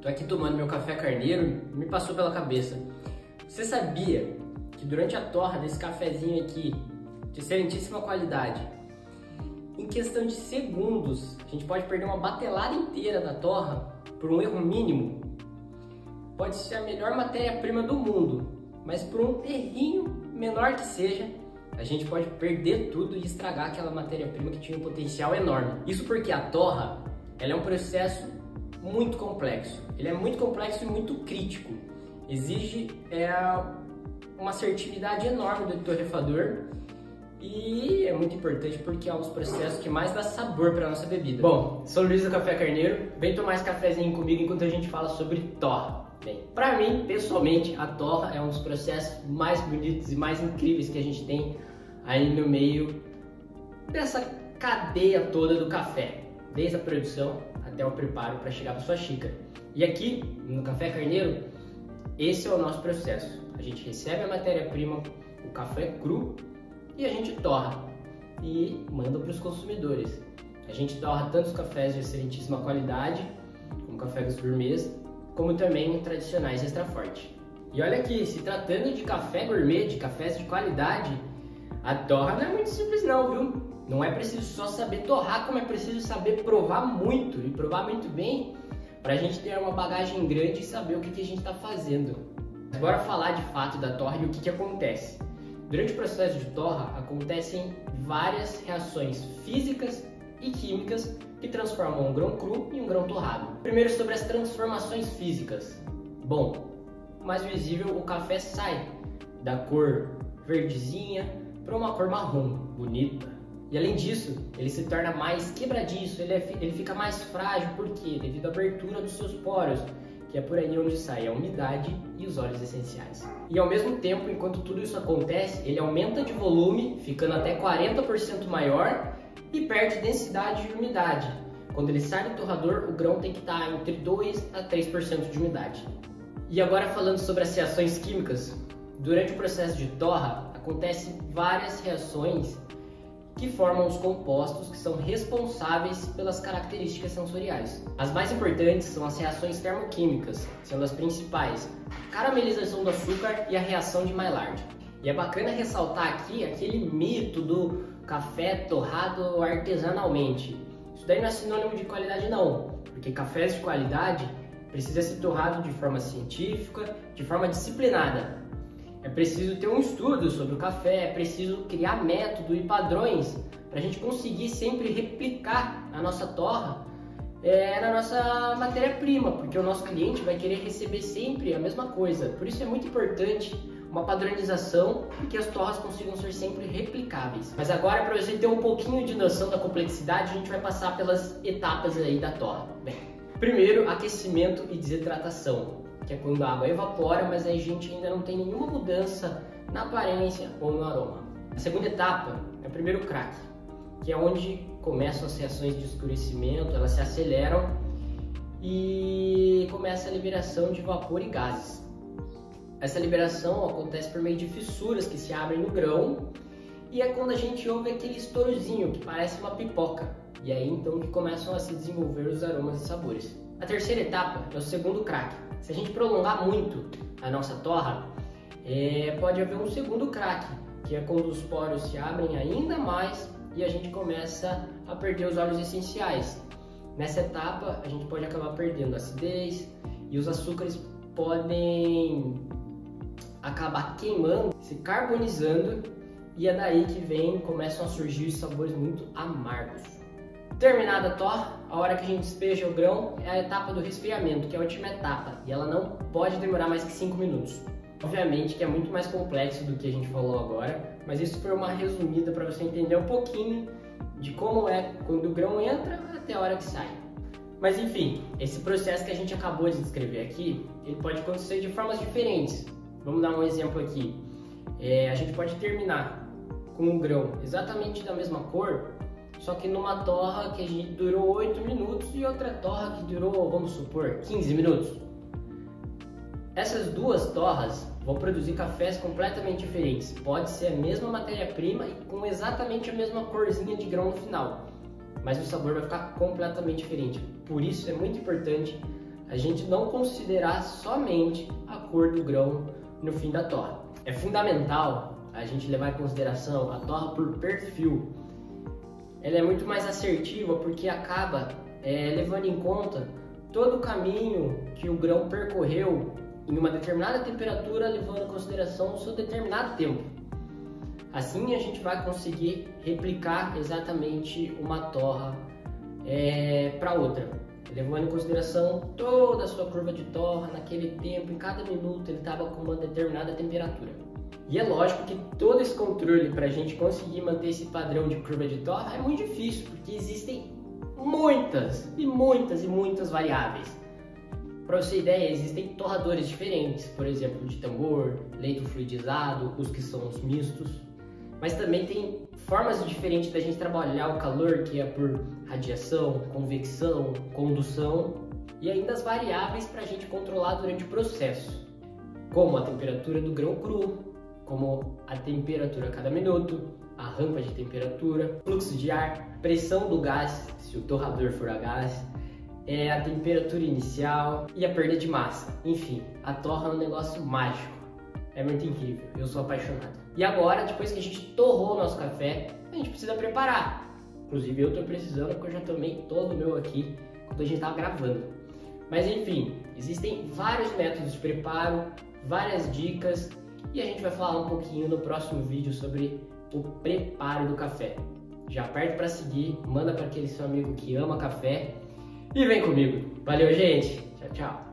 Tô aqui tomando meu café carneiro e me passou pela cabeça. Você sabia que durante a torra desse cafezinho aqui, de excelentíssima qualidade, em questão de segundos, a gente pode perder uma batelada inteira da torra por um erro mínimo? Pode ser a melhor matéria-prima do mundo, mas por um errinho menor que seja, a gente pode perder tudo e estragar aquela matéria-prima que tinha um potencial enorme. Isso porque a torra, ela é um processo muito complexo. Ele é muito complexo e muito crítico. Exige uma assertividade enorme do torrefador e é muito importante porque é um dos processos que mais dá sabor para nossa bebida. Bom, sou o Luiz do Café Carneiro. Vem tomar esse cafezinho comigo enquanto a gente fala sobre torra. Bem, para mim, pessoalmente, a torra é um dos processos mais bonitos e mais incríveis que a gente tem aí no meio dessa cadeia toda do café, desde a produção até o preparo para chegar para sua xícara. E aqui no Café Carneiro, esse é o nosso processo. A gente recebe a matéria-prima, o café cru, e a gente torra e manda para os consumidores. A gente torra tanto os cafés de excelentíssima qualidade, como cafés gourmets, como também tradicionais extra forte. E olha aqui, se tratando de café gourmet, de cafés de qualidade, a torra não é muito simples não, viu? Não é preciso só saber torrar, como é preciso saber provar muito e provar muito bem para a gente ter uma bagagem grande e saber o que a gente está fazendo. Mas bora falar de fato da torra e o que acontece. Durante o processo de torra acontecem várias reações físicas e químicas que transformam um grão cru em um grão torrado. Primeiro, sobre as transformações físicas. Bom, mais visível, o café sai da cor verdezinha para uma cor marrom, bonita. E além disso, ele se torna mais quebradiço, ele fica mais frágil, por quê? Devido à abertura dos seus poros, que é por aí onde sai a umidade e os óleos essenciais. E ao mesmo tempo, enquanto tudo isso acontece, ele aumenta de volume, ficando até 40% maior e perde densidade de umidade. Quando ele sai do torrador, o grão tem que estar entre 2 a 3% de umidade. E agora falando sobre as reações químicas, durante o processo de torra, acontecem várias reações que formam os compostos que são responsáveis pelas características sensoriais. As mais importantes são as reações termoquímicas, sendo as principais a caramelização do açúcar e a reação de Maillard. E é bacana ressaltar aqui aquele mito do café torrado artesanalmente. Isso daí não é sinônimo de qualidade não, porque cafés de qualidade precisa ser torrado de forma científica, de forma disciplinada. É preciso ter um estudo sobre o café, é preciso criar método e padrões para a gente conseguir sempre replicar a nossa torra na nossa matéria-prima, porque o nosso cliente vai querer receber sempre a mesma coisa. Por isso é muito importante uma padronização e que as torras consigam ser sempre replicáveis. Mas agora, para você ter um pouquinho de noção da complexidade, a gente vai passar pelas etapas aí da torra. Bem, primeiro, aquecimento e desidratação, que é quando a água evapora, mas aí a gente ainda não tem nenhuma mudança na aparência ou no aroma. A segunda etapa é o primeiro crack, que é onde começam as reações de escurecimento, elas se aceleram e começa a liberação de vapor e gases. Essa liberação acontece por meio de fissuras que se abrem no grão e é quando a gente ouve aquele estourzinho que parece uma pipoca. E aí então que começam a se desenvolver os aromas e sabores. A terceira etapa é o segundo crack. Se a gente prolongar muito a nossa torra, pode haver um segundo crack, que é quando os poros se abrem ainda mais e a gente começa a perder os óleos essenciais. Nessa etapa, a gente pode acabar perdendo acidez e os açúcares podem acabar queimando, se carbonizando, e é daí que começam a surgir sabores muito amargos. Terminada a torra, a hora que a gente despeja o grão é a etapa do resfriamento, que é a última etapa, e ela não pode demorar mais que 5 minutos. Obviamente que é muito mais complexo do que a gente falou agora, mas isso foi uma resumida para você entender um pouquinho de como é quando o grão entra até a hora que sai. Mas enfim, esse processo que a gente acabou de descrever aqui, ele pode acontecer de formas diferentes. Vamos dar um exemplo aqui. A gente pode terminar com um grão exatamente da mesma cor, só que numa torra que a gente durou 8 minutos e outra torra que durou, vamos supor, 15 minutos. Essas duas torras vão produzir cafés completamente diferentes. Pode ser a mesma matéria-prima e com exatamente a mesma corzinha de grão no final, mas o sabor vai ficar completamente diferente. Por isso é muito importante a gente não considerar somente a cor do grão no fim da torra. É fundamental a gente levar em consideração a torra por perfil. Ela é muito mais assertiva porque acaba levando em conta todo o caminho que o grão percorreu em uma determinada temperatura, levando em consideração o seu determinado tempo. Assim a gente vai conseguir replicar exatamente uma torra para outra, levando em consideração toda a sua curva de torra naquele tempo, em cada minuto ele estava com uma determinada temperatura. E é lógico que todo esse controle para a gente conseguir manter esse padrão de curva de torra é muito difícil, porque existem muitas variáveis. Para você ter ideia, existem torradores diferentes, por exemplo, de tambor, leito fluidizado, os que são os mistos. Mas também tem formas diferentes da gente trabalhar o calor, que é por radiação, convecção, condução, e ainda as variáveis para a gente controlar durante o processo, como a temperatura do grão cru, como a temperatura a cada minuto, a rampa de temperatura, fluxo de ar, pressão do gás, se o torrador for a gás, a temperatura inicial e a perda de massa. Enfim, a torra é um negócio mágico. É muito incrível, eu sou apaixonado. E agora, depois que a gente torrou o nosso café, a gente precisa preparar. Inclusive eu tô precisando, porque eu já tomei todo o meu aqui quando a gente tava gravando. Mas enfim, existem vários métodos de preparo, várias dicas, e a gente vai falar um pouquinho no próximo vídeo sobre o preparo do café. Já aperta para seguir, manda para aquele seu amigo que ama café e vem comigo. Valeu, gente! Tchau, tchau!